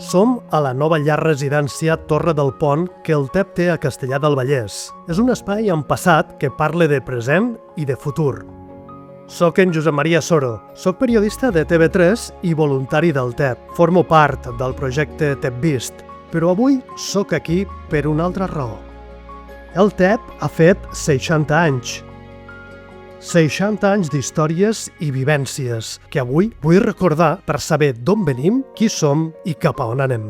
Som a la nova llar residència Torre del Pont que el TEP té a Castellar del Vallès. És un espai en passat que parla de present i de futur. Soc en Josep Maria Soro, soc periodista de TV3 i voluntari del TEP. Formo part del projecte TEP Vist, però avui soc aquí per una altra raó. El TEP ha fet 60 anys. 60 anys d'històries i vivències que avui vull recordar per saber d'on venim, qui som i cap a on anem.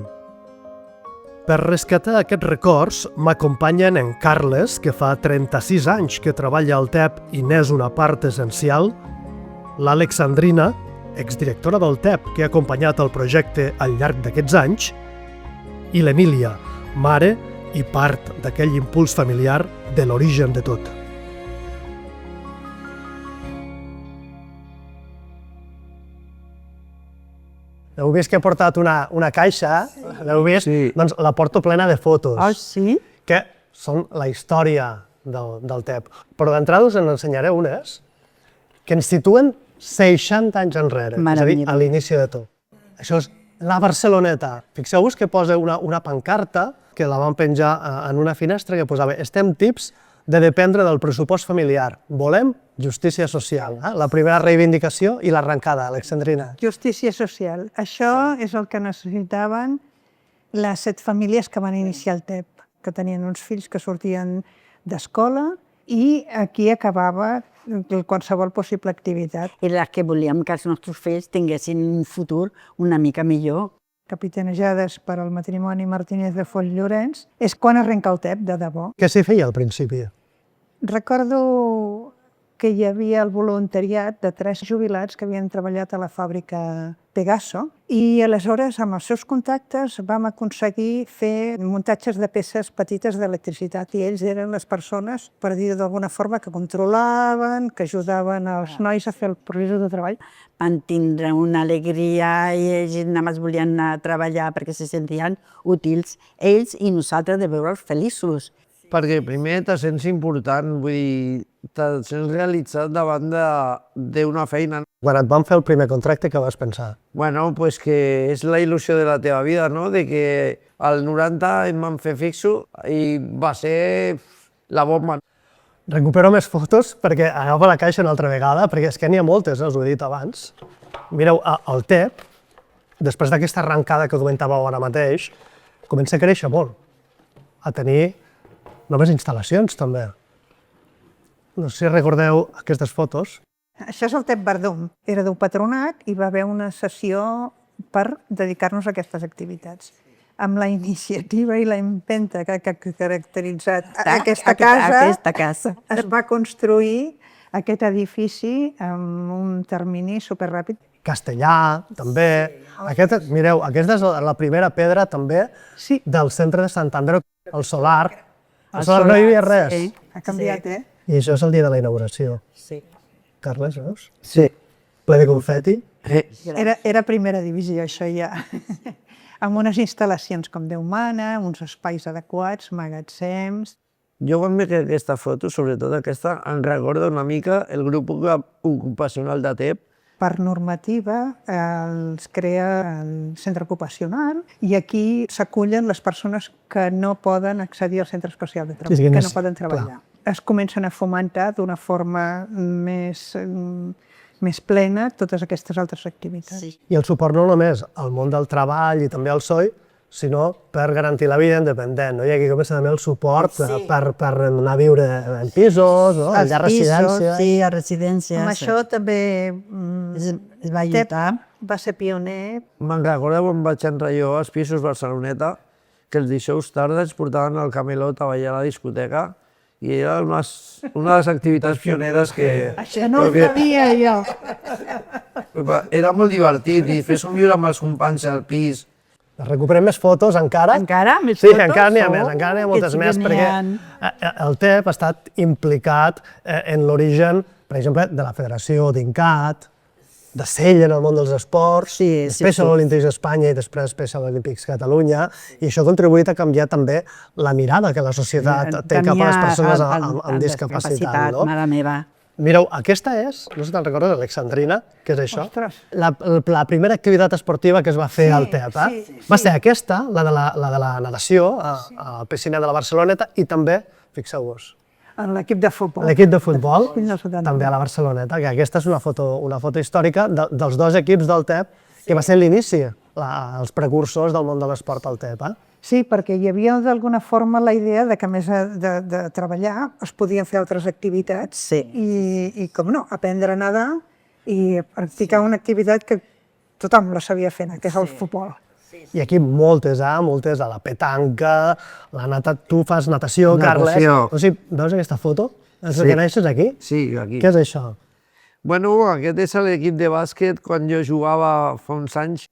Per rescatar aquests records m'acompanyen en Carles, que fa 36 anys que treballa al TEP i n'és una part essencial, l'Alexandrina, exdirectora del TEP que ha acompanyat el projecte al llarg d'aquests anys, i l'Emília, mare i part d'aquell impuls familiar de l'origen de tot. Heu vist que he portat una caixa, l'heu vist? Sí. Doncs la porto plena de fotos. Ah, sí? Que són la història del TEP. Però d'entrada us en ensenyaré unes que ens situen 60 anys enrere, és a dir, a l'inici de tot. Això és la Barceloneta. Fixeu-vos que posa una pancarta que la van penjar en una finestra que posava «Estem tips de dependre del pressupost familiar. Volem justícia social». La primera reivindicació i l'arrencada, Alexandrina. Justícia social. Això és el que necessitaven les 7 famílies que van iniciar el TEP, que tenien uns fills que sortien d'escola i aquí acabava qualsevol possible activitat. I les que volíem que els nostres fills tinguessin un futur una mica millor. Capitanejades per al matrimoni Martínez de Foll Llorenç, és quan arrenca el TEP, de debò. Què s'hi feia al principi? Recordo que hi havia el voluntariat de 3 jubilats que havien treballat a la fàbrica Pegaso i aleshores amb els seus contactes vam aconseguir fer muntatges de peces petites d'electricitat i ells eren les persones, per dir-ho d'alguna forma, que controlaven, que ajudaven els nois a fer el procés de treball. Van tindre una alegria i ells només volien anar a treballar perquè se sentien útils, ells i nosaltres, de veure'ls feliços. Perquè primer te sents important, vull dir, te sents realitzat davant d'una feina. Quan et van fer el primer contracte, què vas pensar? Bueno, pues que és la il·lusió de la teva vida, no? De que al 90 em van fer fixo i va ser la bomba. Recupero més fotos perquè agafo la caixa una altra vegada, perquè és que n'hi ha moltes, us ho he dit abans. Mireu, el TEP, després d'aquesta arrencada que comentàveu ara mateix, comença a créixer molt, a tenir noves instal·lacions, també. No sé si recordeu aquestes fotos. Això és el TEP Verdum. Era d'un patronat i va haver una sessió per dedicar-nos a aquestes activitats. Amb la iniciativa i la empenta que ha caracteritzat aquesta casa, es va construir aquest edifici amb un termini superràpid. Castellar, també. Mireu, aquesta és la primera pedra, també, del centre de Sant Andreu, el solar. Al solar no hi havia res. Sí, ha canviat, eh? I això és el dia de la inauguració. Sí. Carles, veus? Sí. Ple de confeti. Era primera divisió, això ja. Amb unes instal·lacions com Déu mana, uns espais adequats, magatzems. Jo quan veig aquesta foto, sobretot aquesta, em recorda una mica el grup ocupacional de TEP. Per normativa els crea el centre ocupacional i aquí s'acullen les persones que no poden accedir al centre especial de treball, que no poden treballar. Es comencen a fomentar d'una forma més plena totes aquestes altres activitats. I el suport no només al món del treball i també al SOI, sinó per garantir la vida independent. I aquí comença també el suport per anar a viure en pisos, a residències. Sí, a residències. Amb això també es va lluitar. Va ser pioner. Me'n recordo quan vaig entrar jo als pisos Barceloneta, que els dijous tarda ens portaven al Camelot a ballar a la discoteca i era una de les activitats pioneres que... Això no ho sabia jo. Era molt divertit i després viure amb els companys al pis. Recuperem més fotos encara. Encara? Més fotos? Sí, encara n'hi ha més, encara n'hi ha moltes més, perquè el TEP ha estat implicat en l'origen, per exemple, de la Federació d'INCAT, de Sella en el món dels esports, Special Olympics Espanya i després Special Olympics Catalunya, i això ha contribuït a canviar també la mirada que la societat té cap a les persones amb discapacitat. Mare meva. Mireu, aquesta és, no sé si te'n recordes, Alexandrina, què és això? Ostres. La primera activitat esportiva que es va fer al TEP. Va ser aquesta, la de la natació, al piscina de la Barceloneta, i també, fixeu-vos, En l'equip de futbol. l'equip de futbol, 1970. també a la Barceloneta, que aquesta és una foto històrica dels dos equips del TEP, que va ser l'inici, els precursors del món de l'esport al TEP. Sí, perquè hi havia d'alguna forma la idea de que a més de treballar es podien fer altres activitats Sí. i com no, aprendre a nedar i practicar una activitat que tothom la sabia fer, que és el futbol. I aquí moltes, a la petanca, tu fas natació, Carles. Natació. No sé si veus aquesta foto? Es Sí. reconeixes aquí? Sí, aquí. Què és això? Bueno, aquest és l'equip de bàsquet quan jo jugava fa uns anys.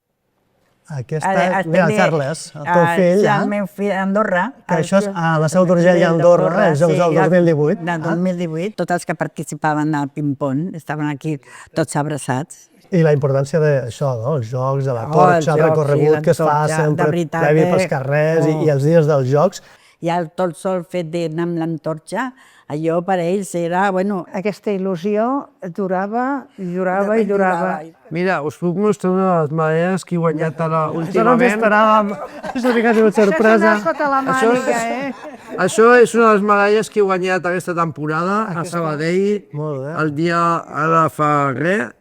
Aquesta és, mira, Carles, el teu fill, El meu fill d'Andorra. que això és a la Seu d'Urgell i Andorra, els Jocs del 2018. Del 2018, tots els que participaven al ping-pong estaven aquí tots abraçats. I la importància d'això, no? Els jocs, de la els torxa, el jocs, recorregut sí, que es fa l'entorxa, de sempre veritat, previ pels carrers i els dies dels jocs. I tot el sol fet d'anar amb l'entorxa, allò per a ells era, bueno... Aquesta il·lusió durava i durava i durava. Mira, us puc mostrar una de les medalles que he guanyat ara Això no ens últimament. esperàvem, això sí que ha sigut sorpresa. Sota la màniga, Això és una de les medalles que he guanyat aquesta temporada a Sabadell, Molt bé. el dia ara fa res,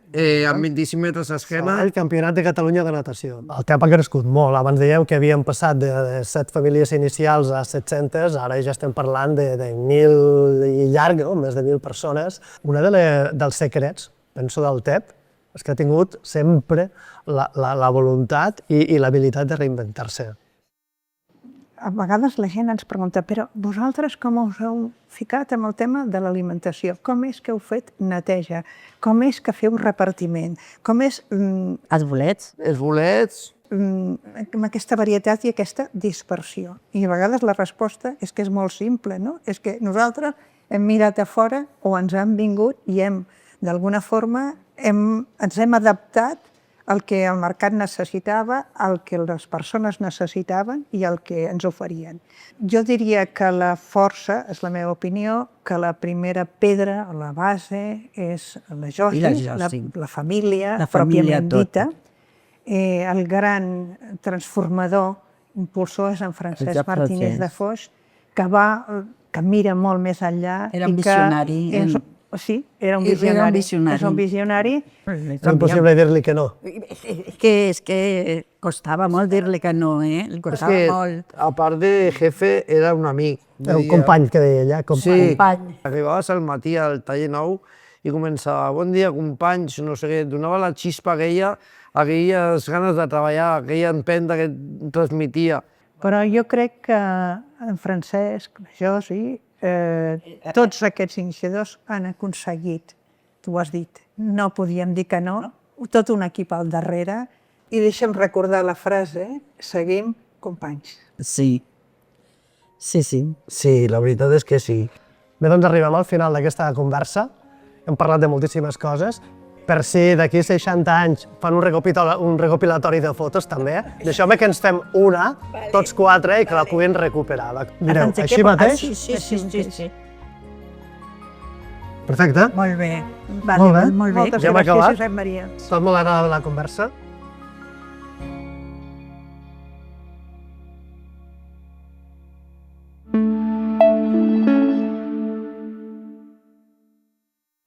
amb 25 metres d'esquena. El Campionat de Catalunya de natació. El TEP ha crescut molt. Abans dèiem que havíem passat de 7 famílies inicials a 700, ara ja estem parlant de 1.000 i llarg, no? Més de 1.000 persones. Un dels secrets, penso, del TEP, és que ha tingut sempre la voluntat i l'habilitat de reinventar-se. A vegades la gent ens pregunta, però vosaltres com us heu ficat amb el tema de l'alimentació? Com és que heu fet neteja? Com és que feu repartiment? Com és Els bolets. Els bolets, amb aquesta varietat i aquesta dispersió? I a vegades la resposta és que és molt simple, no? És que nosaltres hem mirat a fora o ens han vingut i d'alguna forma, ens hem adaptat al que el mercat necessitava, al que les persones necessitaven i al que ens oferien. Jo diria que la força, és la meva opinió, que la primera pedra, la base, és la Josi, la família, La família pròpiament tota. dita. El gran transformador, impulsor, és en Francesc Josep Martínez de Foix, que mira molt més enllà. Era un i que visionari. Sí, era un Era un visionari. visionari. És un visionari. És impossible dir-li que no. És que costava molt dir-li que no, eh? Li és costava que, molt. a part de jefe, era un amic. Un company, que deia ella, company. Sí, Company. arribaves al matí al taller nou i començava, bon dia, companys, no sé què, donava la xispa aquelles ganes de treballar, aquella empenta que transmetia. Però jo crec que en Francesc, Josi, tots aquests iniciadors han aconseguit, tu ho has dit, no podíem dir que no, tot un equip al darrere, i deixa'm recordar la frase, seguim companys. Sí. Sí, sí. Sí, la veritat és que sí. Bé, doncs arribem al final d'aquesta conversa. Hem parlat de moltíssimes coses. Per si d'aquí 60 anys fan un recopilatori de fotos, també. Deixeu-me que ens fem una, tots 4, i que la puguin recuperar. Mireu, així mateix? Sí. Perfecte. Molt bé. Molt bé. Molt bé. Moltes Ja hem gràcies, acabat? Josep Maria. Tot molt agradable la conversa.